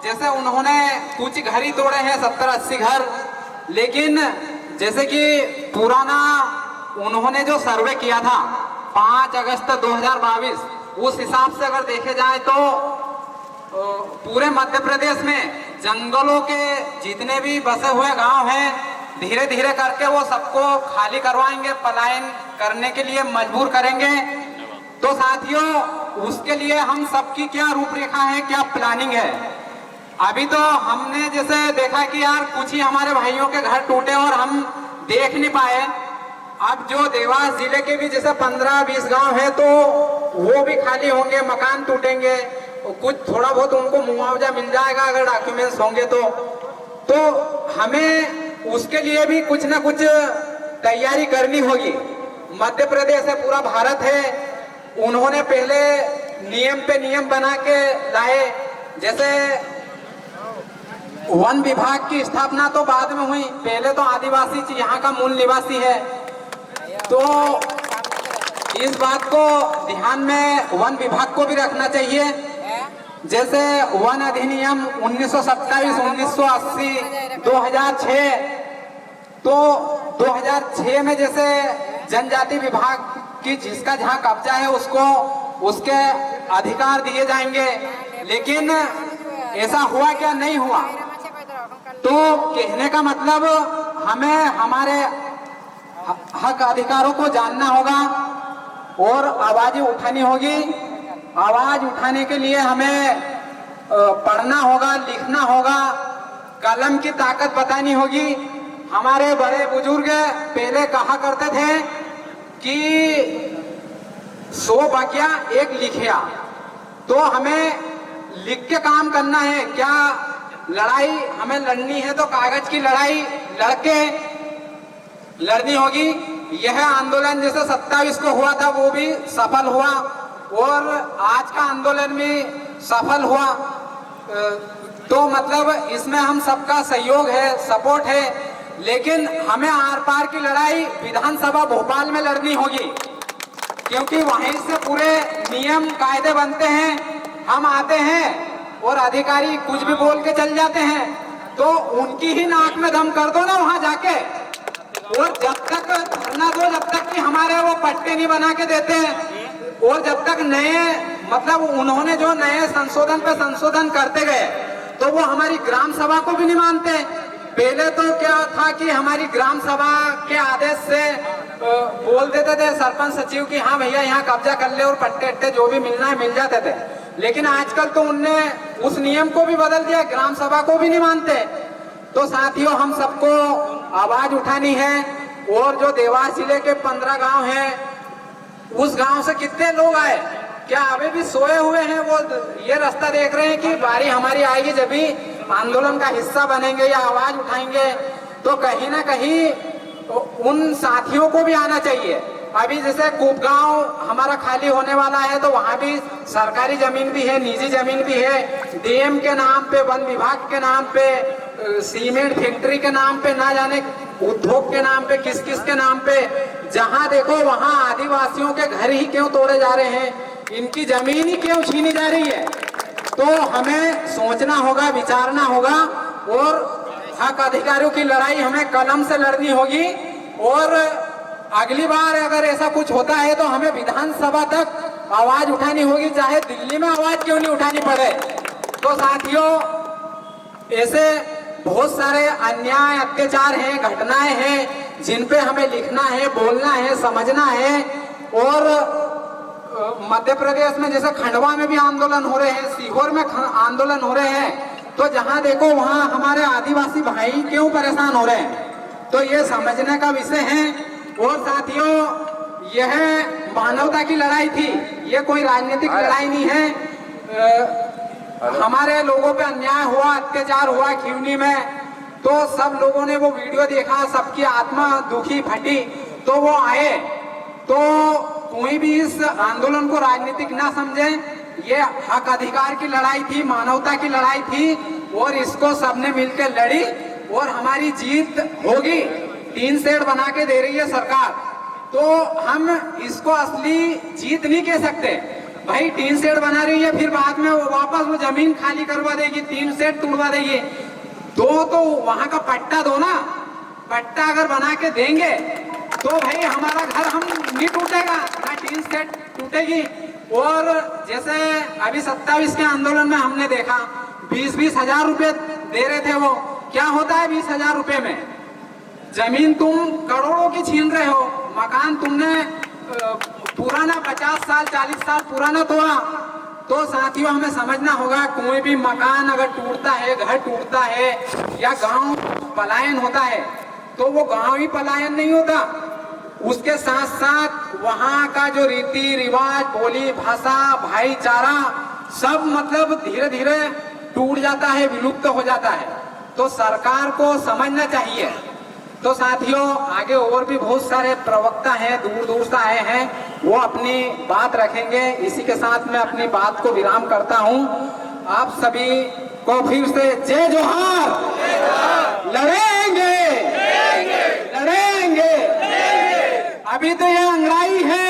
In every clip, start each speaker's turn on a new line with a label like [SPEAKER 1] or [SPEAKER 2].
[SPEAKER 1] जैसे उन्होंने कुछ घर ही तोड़े हैं, 70-80 घर, लेकिन जैसे कि पुराना उन्होंने जो सर्वे किया था 5 अगस्त 2022, उस हिसाब से अगर देखे जाए तो पूरे मध्य प्रदेश में जंगलों के जितने भी बसे हुए गांव हैं, धीरे धीरे करके वो सबको खाली करवाएंगे, पलायन करने के लिए मजबूर करेंगे। तो साथियों, उसके लिए हम सबकी क्या रूपरेखा है, क्या प्लानिंग है? अभी तो हमने जैसे देखा कि यार कुछ ही हमारे भाइयों के घर टूटे और हम देख नहीं पाए। अब जो देवास जिले के भी जैसे 15-20 गांव है तो वो भी खाली होंगे, मकान टूटेंगे, कुछ थोड़ा बहुत उनको मुआवजा मिल जाएगा अगर डॉक्यूमेंट्स होंगे तो हमें उसके लिए भी कुछ ना कुछ तैयारी करनी होगी। मध्य प्रदेश है, पूरा भारत है, उन्होंने पहले नियम पे नियम बना के लाए। जैसे वन विभाग की स्थापना तो बाद में हुई, पहले तो आदिवासी यहाँ का मूल निवासी है, तो इस बात को ध्यान में वन विभाग को भी रखना चाहिए। जैसे वन अधिनियम 1927, 1980, 2006, तो 2006 में जैसे जनजाति विभाग की जिसका जहाँ कब्जा है उसको उसके अधिकार दिए जाएंगे, लेकिन ऐसा हुआ क्या? नहीं हुआ। तो कहने का मतलब हमें हमारे हक अधिकारों को जानना होगा और आवाजें उठानी होगी। आवाज उठाने के लिए हमें पढ़ना होगा, लिखना होगा, कलम की ताकत बतानी होगी। हमारे बड़े बुजुर्ग पहले कहा करते थे कि 100 बकिया 1 लिखिया, तो हमें लिख के काम करना है। क्या लड़ाई हमें लड़नी है तो कागज की लड़ाई लड़के लड़नी होगी। यह आंदोलन जैसे 27 को हुआ था वो भी सफल हुआ और आज का आंदोलन भी सफल हुआ। तो मतलब इसमें हम सबका सहयोग है, सपोर्ट है, लेकिन हमें आर पार की लड़ाई विधानसभा भोपाल में लड़नी होगी, क्योंकि वहीं से पूरे नियम कायदे बनते हैं। हम आते हैं और अधिकारी कुछ भी बोल के चल जाते हैं, तो उनकी ही नाक में दम कर दो ना वहां जाके। और जब तक धरना दो, जब तक कि हमारे वो पट्टे नहीं बना के देते हैं, और जब तक नए मतलब उन्होंने जो नए संशोधन पे संशोधन करते गए तो वो हमारी ग्राम सभा को भी नहीं मानते। पहले तो क्या था कि हमारी ग्राम सभा के आदेश से बोल देते थे सरपंच सचिव की हाँ भैया यहाँ कब्जा कर ले और पट्टे अट्टे जो भी मिलना है मिल जाते थे, लेकिन आजकल तो उनने उस नियम को भी बदल दिया, ग्राम सभा को भी नहीं मानते। तो साथियों, हम सबको आवाज उठानी है। और जो देवास जिले के 15 गांव हैं, उस गांव से कितने लोग आए? क्या अभी भी सोए हुए हैं? वो ये रास्ता देख रहे हैं कि बारी हमारी आएगी जब भी आंदोलन का हिस्सा बनेंगे या आवाज उठाएंगे। तो कहीं ना कहीं उन साथियों को भी आना चाहिए। अभी जैसे कुपगांव हमारा खाली होने वाला है, तो वहाँ भी सरकारी जमीन भी है, निजी जमीन भी है, डीएम के नाम पे, वन विभाग के नाम पे, सीमेंट फैक्ट्री के नाम पे, ना जाने उद्योग के नाम पे, किस किस के नाम पे, जहाँ देखो वहाँ आदिवासियों के घर ही क्यों तोड़े जा रहे हैं, इनकी जमीन ही क्यों छीनी जा रही है। तो हमें सोचना होगा, विचारना होगा और हक अधिकारियों की लड़ाई हमें कलम से लड़नी होगी। और अगली बार अगर ऐसा कुछ होता है तो हमें विधानसभा तक आवाज उठानी होगी, चाहे दिल्ली में आवाज क्यों नहीं उठानी पड़े। तो साथियों, ऐसे बहुत सारे अन्याय, अत्याचार हैं, घटनाएं हैं जिन पे हमें लिखना है, बोलना है, समझना है। और मध्य प्रदेश में जैसे खंडवा में भी आंदोलन हो रहे हैं, सीहोर में आंदोलन हो रहे हैं, तो जहां देखो वहां हमारे आदिवासी भाई क्यों परेशान हो रहे हैं। तो ये समझने का विषय है। और साथियों, यह मानवता की लड़ाई थी, ये कोई राजनीतिक लड़ाई नहीं है। हमारे लोगों पे अन्याय हुआ, अत्याचार हुआ खिवनी में, तो सब लोगों ने वो वीडियो देखा, सबकी आत्मा दुखी फटी, तो वो आए। तो कोई भी इस आंदोलन को राजनीतिक ना समझे, ये हक अधिकार की लड़ाई थी, मानवता की लड़ाई थी, और इसको सबने मिलकर लड़ी और हमारी जीत होगी। 3 शेड बना के दे रही है सरकार, तो हम इसको असली जीत नहीं कह सकते। भाई टीन शेड बना रही है, फिर बाद में वो वापस वो जमीन खाली करवा देगी, टीन शेड तोड़वा देगी। तो वहां का पट्टा दो ना, पट्टा अगर बना के देंगे तो भाई हमारा घर हम नहीं टूटेगा, ना टीन शेड टूटेगी। और जैसे अभी 27 के आंदोलन में हमने देखा 20-20 हजार रुपए दे रहे थे, वो क्या होता है 20 हजार रुपए में? जमीन तुम करोड़ों की छीन रहे हो, मकान तुमने पुराना 50 साल 40 साल पुराना तोड़ा। तो साथियों हमें समझना होगा, कोई भी मकान अगर टूटता है, घर टूटता है या गांव पलायन होता है, तो वो गांव ही पलायन नहीं होता, उसके साथ साथ वहां का जो रीति रिवाज, बोली भाषा, भाईचारा सब मतलब धीरे धीरे टूट जाता है, विलुप्त हो जाता है। तो सरकार को समझना चाहिए। तो साथियों आगे और भी बहुत सारे प्रवक्ता हैं, दूर दूर से आए हैं, वो अपनी बात रखेंगे। इसी के साथ मैं अपनी बात को विराम करता हूं। आप सभी को फिर से जय जोहार। लड़ेंगे लड़ेंगे, अभी तो ये अंगड़ाई है,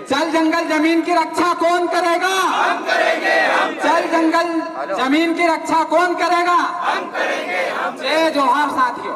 [SPEAKER 1] जल जंगल जमीन की रक्षा कौन करेगा? हम करेंगे। जल जंगल जमीन की रक्षा कौन करेगा? हम करेंगे। जय जोहार साथियों।